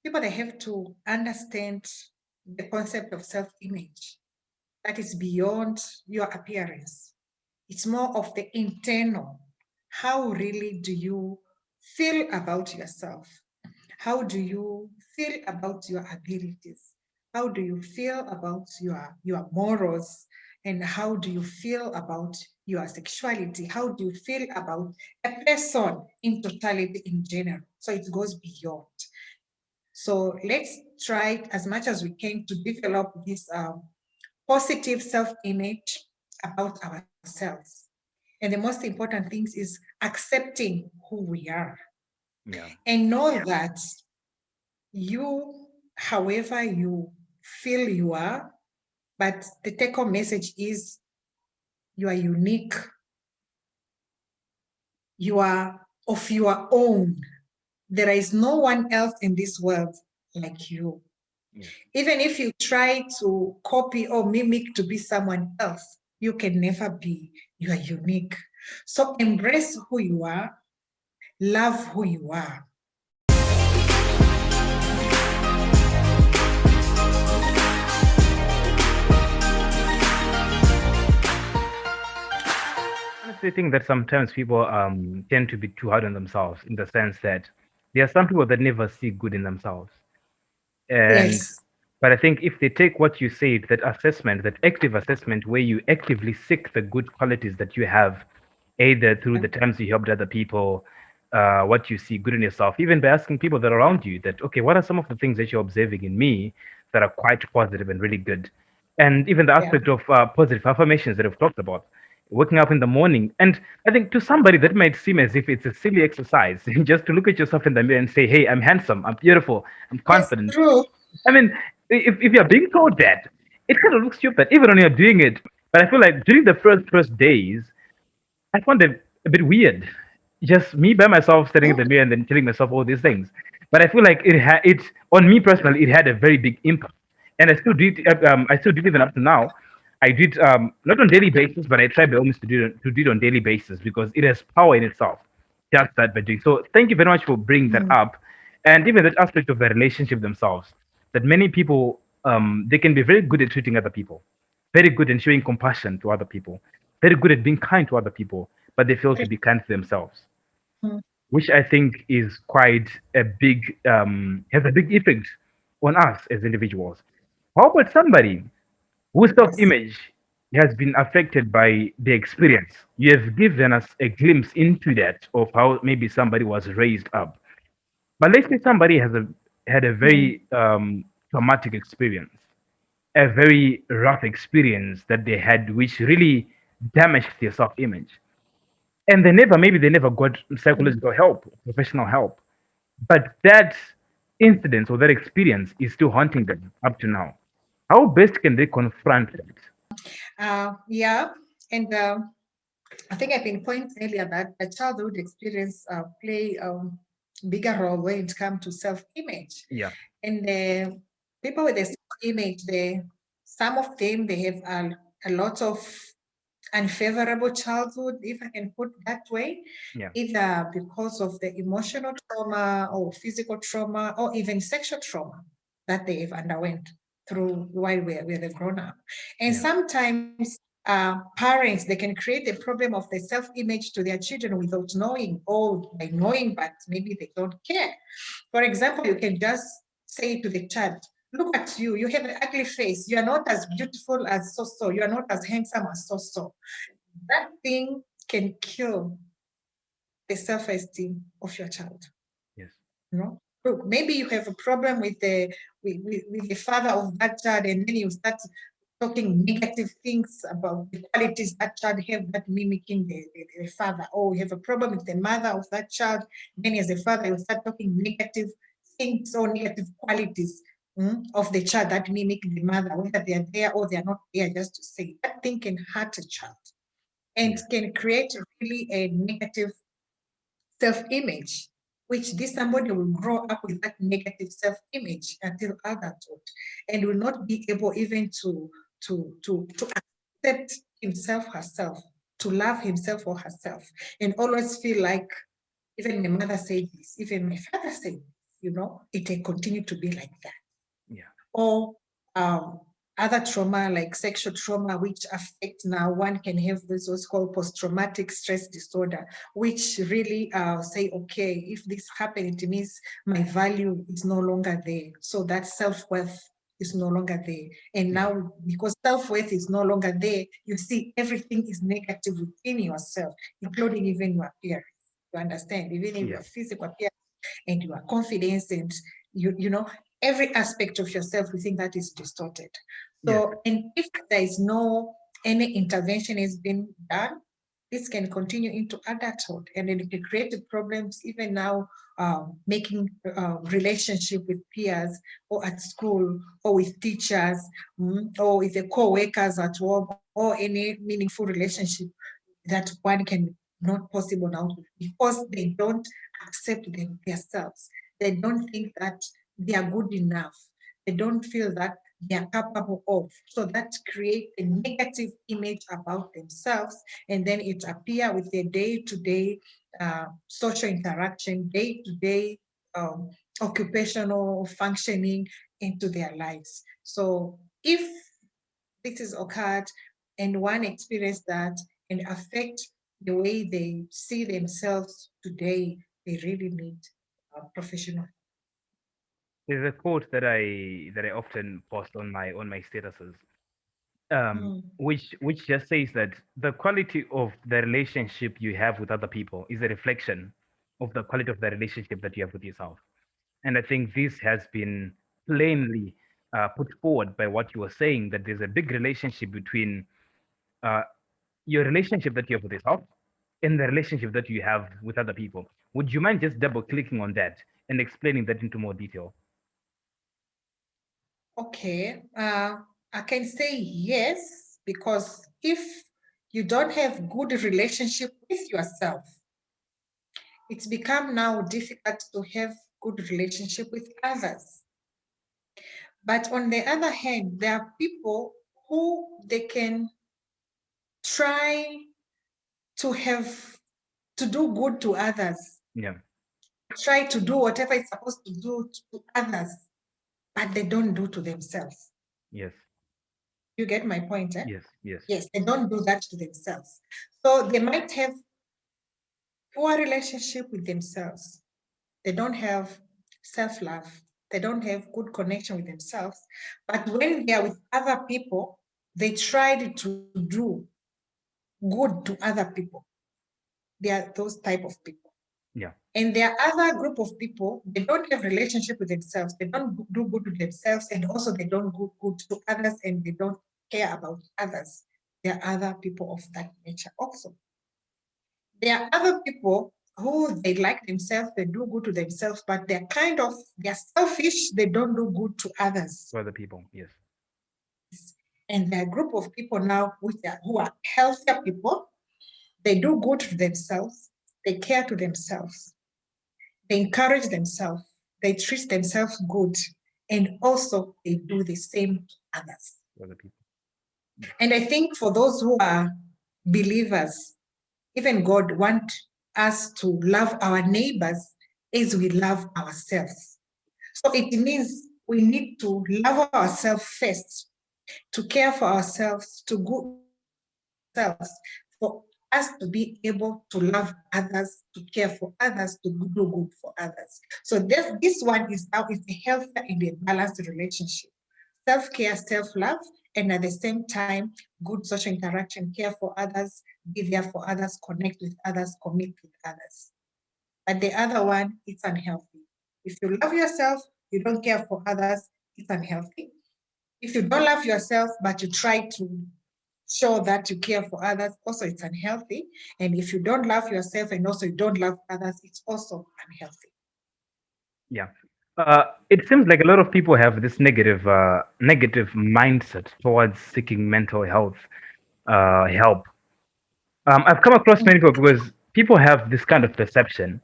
people, they have to understand the concept of self-image that is beyond your appearance. It's more of the internal. How really do you feel about yourself? How do you feel about your abilities? How do you feel about your morals? And how do you feel about your sexuality? How do you feel about a person in totality in general? So it goes beyond. So let's try as much as we can to develop this positive self-image about ourselves. And the most important things is accepting who we are. Yeah. And know that you, however you feel you are, but the take-home message is you are unique. You are of your own. There is no one else in this world like you. Yes. Even if you try to copy or mimic to be someone else, you can never be. You are unique. So embrace who you are, love who you are. Honestly, think that sometimes people tend to be too hard on themselves in the sense that there are some people that never see good in themselves. And Yes. but I think if they take what you said, that assessment, that active assessment, where you actively seek the good qualities that you have, either through the times you helped other people, what you see good in yourself, even by asking people that are around you that, okay, what are some of the things that you're observing in me that are quite positive and really good? And even the Yeah. aspect of positive affirmations that I've talked about, waking up in the morning. And I think to somebody that might seem as if it's a silly exercise, just to look at yourself in the mirror and say, hey, I'm handsome, I'm beautiful, I'm Yes, confident. true. I mean, if you're being told that, it kind of looks stupid, even when you're doing it. But I feel like during the first days, I found it a bit weird. Just me by myself staring at the mirror and then telling myself all these things. But I feel like it on me personally, it had a very big impact. And I still do it even up to now. I do it not on daily basis, but I try by almost to do it on daily basis because it has power in itself. Just that by doing. So thank you very much for bringing that Mm. up. And even that aspect of the relationship themselves, that many people they can be very good at treating other people, very good in showing compassion to other people, very good at being kind to other people, but they fail to be kind to themselves, Mm. which I think is quite a big, has a big effect on us as individuals. How about somebody whose self Yes. image has been affected by the experience? You have given us a glimpse into that of how maybe somebody was raised up. But let's say somebody had a Mm. very traumatic experience, a very rough experience that they had, which really damaged their self image. And maybe they never got Mm. psychological help, professional help. But that incident or that experience is still haunting them up to now. How best can they confront that? Yeah. And I think I've been pointing earlier that a childhood experience play bigger role when it comes to self-image. Yeah, And the people with the self-image, some of them they have a lot of unfavorable childhood, if I can put that way, yeah, either because of the emotional trauma or physical trauma or even sexual trauma that they have underwent through while they're grown up. And yeah, sometimes parents, they can create a problem of the self-image to their children without knowing, or by knowing, but maybe they don't care. For example, you can just say to the child, look at you, you have an ugly face, you are not as beautiful as so-so, you are not as handsome as so-so. That thing can kill the self-esteem of your child. yes, You know, look, maybe you have a problem with with the father of that child, and then you start talking negative things about the qualities that child have that mimicking the father. Or you have a problem with the mother of that child, then as a father, you start talking negative things or negative qualities of the child that mimic the mother, whether they are there or they are not there, just to say. That thing can hurt a child and yes, can create really a negative self-image, which this somebody will grow up with that negative self-image until adulthood and will not be able even to accept himself, herself, to love himself or herself, and always feel like even my mother said this, even my father said this. it can continue to be like that. Yeah. Or other trauma like sexual trauma, which affect now, one can have this what's called post-traumatic stress disorder, which really say, okay, if this happened, it means my value is no longer there. So that self-worth is no longer there. And now, because self-worth is no longer there, you see everything is negative within yourself, including even your appearance. You understand? Even in Yeah. your physical appearance and your confidence and every aspect of yourself, we think that is distorted. Yes. So, and if there is no any intervention has been done, this can continue into adulthood, and then it can create problems even now, making relationship with peers or at school or with teachers, or with the co-workers at work, or any meaningful relationship that one can not possible now because they don't accept themselves. They don't think that they are good enough. They don't feel that they are capable of. So that creates a negative image about themselves, and then it appear with their day-to-day social interaction, day-to-day occupational functioning into their lives. So if this is occurred and one experience that and affect the way they see themselves today, they really need a professional. There's a quote that I often post on my statuses, which just says that the quality of the relationship you have with other people is a reflection of the quality of the relationship that you have with yourself. And I think this has been plainly put forward by what you were saying, that there's a big relationship between uh, your relationship that you have with yourself and the relationship that you have with other people. Would you mind just double clicking on that and explaining that into more detail? Okay, I can say yes, because if you don't have good relationship with yourself, it's become now difficult to have good relationship with others. But on the other hand, there are people who they can try to have to do good to others, Yeah. try to do whatever it's supposed to do to others, but they don't do to themselves. Yes. You get my point, eh? Yes. Yes. Yes, they don't do that to themselves. So they might have poor relationship with themselves. They don't have self-love. They don't have good connection with themselves. But when they are with other people, they tried to do good to other people. They are those type of people. Yeah. And there are other group of people, they don't have relationship with themselves. They don't do good to themselves, and also they don't do good to others, and they don't care about others. There are other people of that nature also. There are other people who they like themselves, they do good to themselves, but they're selfish, they don't do good to others. To other people. Yes. And there are a group of people now who are healthier people. They do good to themselves, they care to themselves, they encourage themselves, they treat themselves good, and also they do the same to others. To other people. And I think for those who are believers, even God wants us to love our neighbors as we love ourselves. So it means we need to love ourselves first, to care for ourselves, to do good to ourselves, for us to be able to love others, to care for others, to do good for others. So this one is now is a healthy and a balanced relationship. Self-care, self-love, and at the same time, good social interaction, care for others, be there for others, connect with others, commit with others. But the other one, it's unhealthy. If you love yourself, you don't care for others, it's unhealthy. If you don't love yourself, but you try to show that you care for others, also it's unhealthy. And if you don't love yourself and also you don't love others, it's also unhealthy. Yeah. It seems like a lot of people have this negative mindset towards seeking mental health help. I've come across many people because people have this kind of perception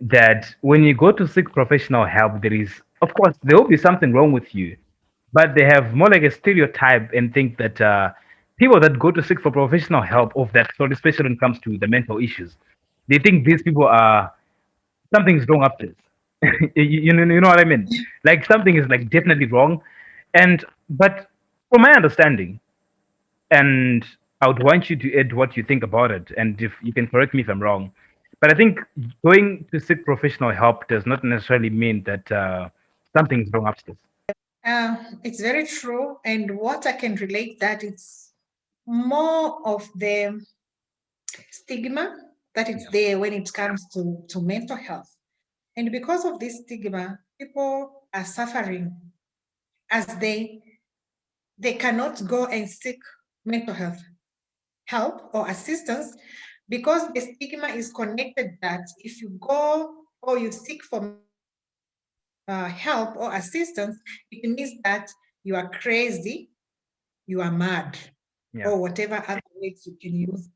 that when you go to seek professional help, there is, of course, there will be something wrong with you, but they have more like a stereotype and think that people that go to seek for professional help of that sort, especially when it comes to the mental issues, they think these people are something's wrong up this. You know what I mean? Like something is like definitely wrong, and but from my understanding, and I would want you to add what you think about it, and if you can correct me if I'm wrong. But I think going to seek professional help does not necessarily mean that something's wrong upstairs. It's very true. And what I can relate that it's more of the stigma that it's Yeah. there when it comes to mental health. And because of this stigma, people are suffering as they cannot go and seek mental health help or assistance because the stigma is connected that if you go or you seek for help or assistance, it means that you are crazy, you are mad, Yeah. or whatever other words you can use.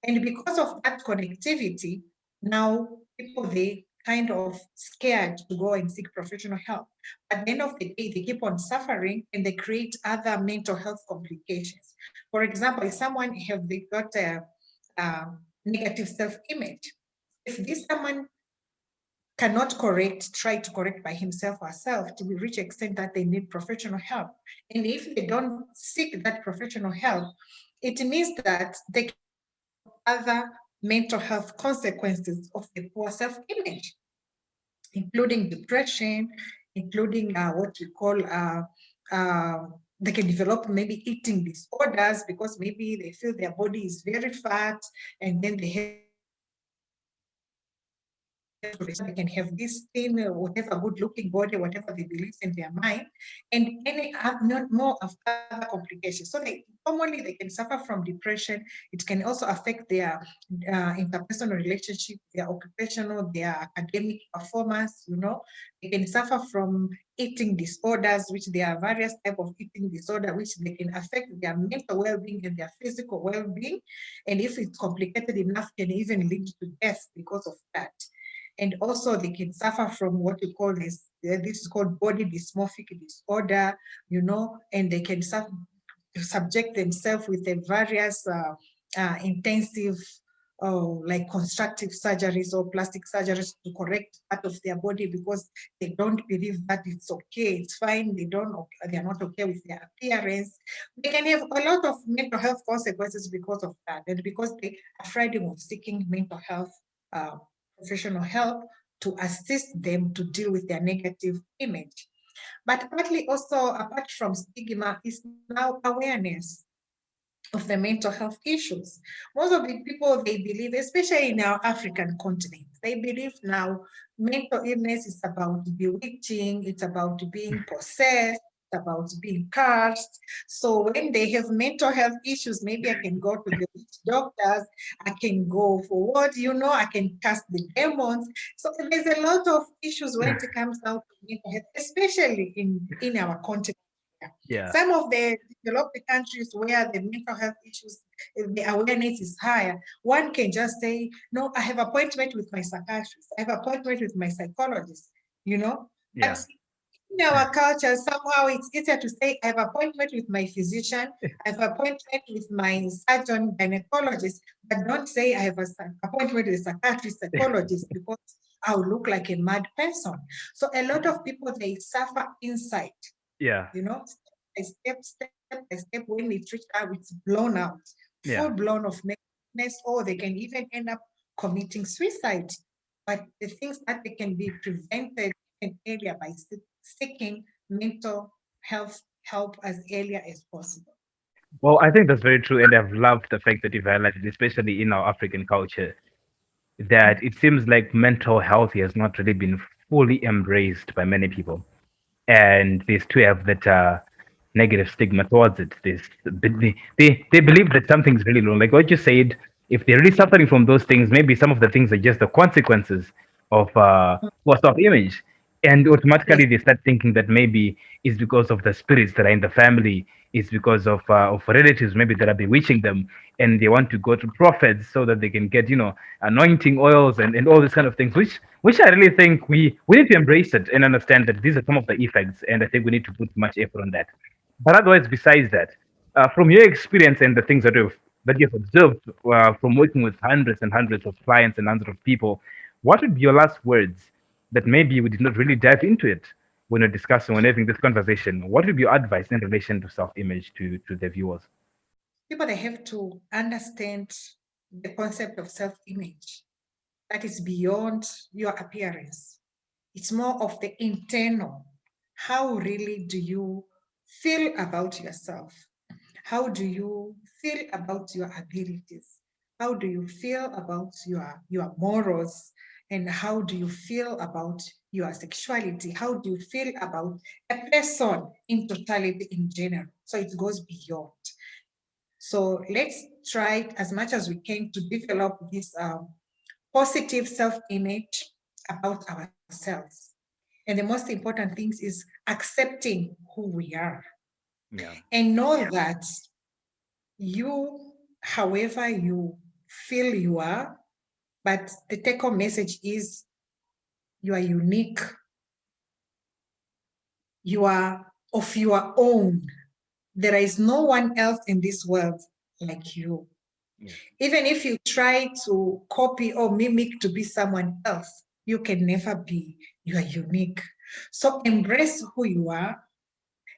And because of that connectivity, now people they kind of scared to go and seek professional help. At the end of the day, they keep on suffering and they create other mental health complications. For example, if someone have they got a negative self-image, if this someone cannot correct, try to correct by himself or herself to the rich extent that they need professional help. And if they don't seek that professional help, it means that they can other mental health consequences of the poor self-image, including depression, including what we call uh, they can develop maybe eating disorders because maybe they feel their body is very fat and then they have they can have this thin, whatever good looking body, whatever they believe in their mind, and any not more of other complications. So they commonly they can suffer from depression. It can also affect their interpersonal relationship, their occupational, their academic performance. They can suffer from eating disorders, which there are various types of eating disorder, which they can affect their mental well-being and their physical well-being. And if it's complicated enough, can even lead to death because of that. And also they can suffer from what we call this is called body dysmorphic disorder, and they can subject themselves with a various intensive like constructive surgeries or plastic surgeries to correct part of their body because they don't believe that it's okay, it's fine, they're not okay with their appearance. They can have a lot of mental health consequences because of that, and because they are afraid of seeking mental health uh, professional help to assist them to deal with their negative image. But partly also, apart from stigma, is now awareness of the mental health issues. Most of the people, they believe, especially in our African continent, they believe now mental illness is about bewitching, it's about being possessed, it's about being cursed. So when they have mental health issues, maybe I can go to the witch doctors, I can go for what, I can cast the demons. So there's a lot of issues when it comes out to mental health, especially in our continent. Yeah. Some of the developed countries where the mental health issues, the awareness is higher, one can just say, no, I have appointment with my psychiatrist, I have appointment with my psychologist, you know. But Yeah. in our culture, somehow it's easier to say, I have appointment with my physician, I have appointment with my surgeon, gynecologist, but don't say I have an appointment with a psychiatrist, psychologist, because I will look like a mad person. So a lot of people, they suffer inside, Yeah. step by step, when it's reached out, it's blown out, full Yeah. blown of madness, or they can even end up committing suicide. But the things that they can be prevented in earlier by seeking mental health help as earlier as possible. Well, I think that's very true, and I've loved the fact that you've highlighted, especially in our African culture, that it seems like mental health has not really been fully embraced by many people, and they still have that negative stigma towards it. They believe that something's really wrong. Like what you said, if they're really suffering from those things, maybe some of the things are just the consequences of poor self-image, and automatically Yes, they start thinking that maybe it's because of the spirits that are in the family, it's because of relatives maybe that are bewitching them, and they want to go to prophets so that they can get anointing oils and all these kind of things, which I really think we need to embrace it and understand that these are some of the effects, and I think we need to put much effort on that. But otherwise, besides that, from your experience and the things that you've observed from working with hundreds and hundreds of clients and hundreds of people, what would be your last words that maybe we did not really dive into it when we're discussing, when having this conversation. What would be your advice in relation to self-image to the viewers? People, they have to understand the concept of self-image. That is beyond your appearance. It's more of the internal. How really do you feel about yourself? How do you feel about your abilities? How do you feel about your morals? And how do you feel about your sexuality? How do you feel about a person in totality in general? So it goes beyond. So let's try as much as we can to develop this positive self-image about ourselves. And the most important thing is accepting who we are. Yeah. And know that you, however you feel you are, but the take-home message is you are unique. You are of your own. There is no one else in this world like you. Yes. Even if you try to copy or mimic to be someone else, you can never be. You are unique. So embrace who you are,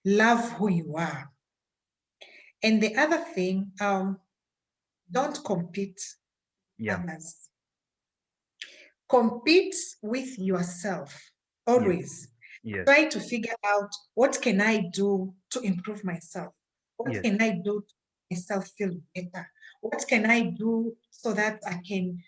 love who you are. And the other thing, don't compete with Yeah. others. Compete with yourself Yes. always. Yes. Try to figure out, what can I do to improve myself? What Yes. can I do to make myself feel better? What can I do so that I can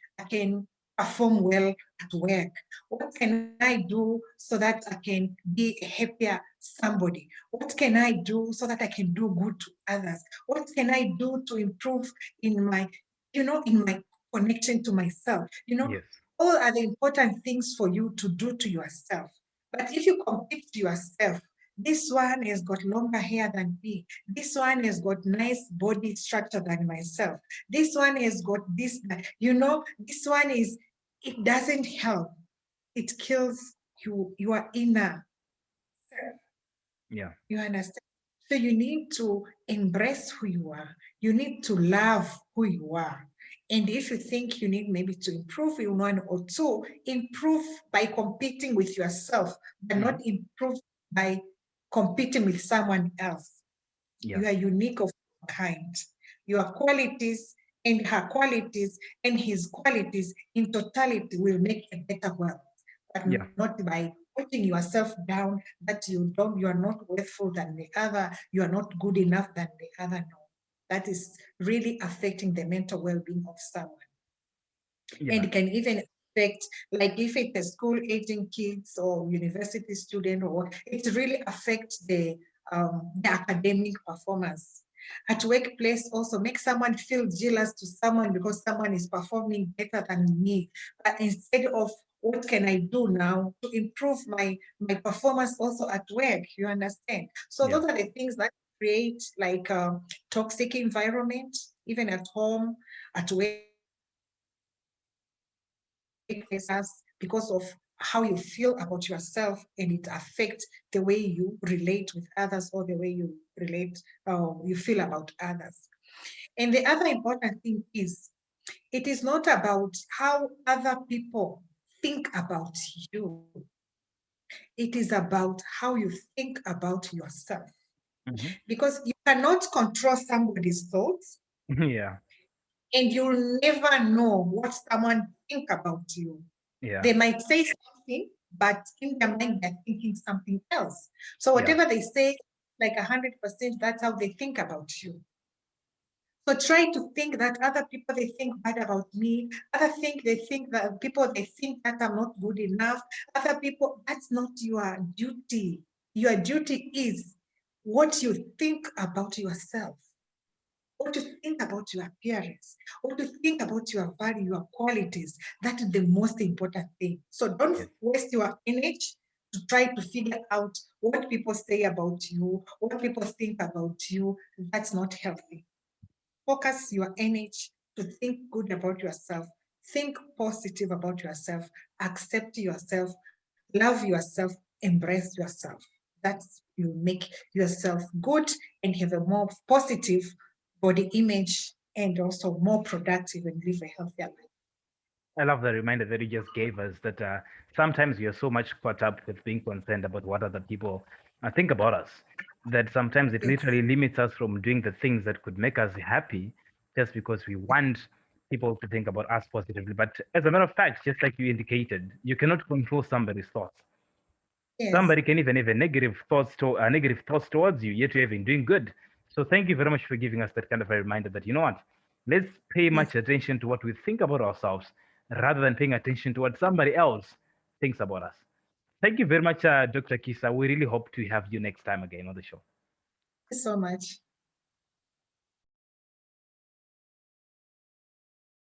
perform well at work? What can I do so that I can be a happier somebody? What can I do so that I can do good to others? What can I do to improve in my, in my connection to myself? Yes. All are the important things for you to do to yourself. But if you compete to yourself, this one has got longer hair than me. This one has got nice body structure than myself. This one has got this, this one is, it doesn't help. It kills your inner self. Yeah. You understand? So you need to embrace who you are. You need to love who you are. And if you think you need maybe to improve in one or two, improve by competing with yourself, but Mhm. not improve by competing with someone else. Yeah. You are unique of kind. Your qualities and her qualities and his qualities in totality will make a better world, but Yeah. not by putting yourself down that you are not worthful than the other, you are not good enough than the other. No, that is really affecting the mental well-being of someone, Yeah. and can even affect, like if it's a school aging kids or university student, or it really affects the academic performance. At workplace also make someone feel jealous to someone because someone is performing better than me. But instead of, what can I do now to improve my performance also at work? You understand? So Yeah. those are the things that create like a toxic environment, even at home, at workplaces, because of how you feel about yourself, and it affects the way you relate with others, or the way you relate, you feel about others. And the other important thing is, it is not about how other people think about you. It is about how you think about yourself. Mhm. Because you cannot control somebody's thoughts, Yeah. and you'll never know what someone think about you. Yeah. They might say something, but in their mind, they're thinking something else. So Yeah. whatever they say, like 100%, that's how they think about you. So try to think that other people, they think bad about me. They think that people, they think that I'm not good enough. Other people, that's not your duty. Your duty is what you think about yourself, what you think about your appearance, what you think about your value, your qualities. That is the most important thing. So don't Yes. waste your energy to try to figure out what people say about you, what people think about you. That's not healthy. Focus your energy to think good about yourself, think positive about yourself, accept yourself, love yourself, embrace yourself. That's, you make yourself good and have a more positive body image, and also more productive and live a healthier life. I love the reminder that you just gave us that sometimes we are so much caught up with being concerned about what other people think about us that sometimes it Yes, literally limits us from doing the things that could make us happy just because we want people to think about us positively. But as a matter of fact, just like you indicated, you cannot control somebody's thoughts. yes, Somebody can even have a negative thoughts towards you, yet you're even doing good. So thank you very much for giving us that kind of a reminder that you know what, let's pay yes. much attention to what we think about ourselves rather than paying attention to what somebody else thinks about us. Thank you very much, Dr. Kisa. We really hope to have you next time again on the show. Thank you so much.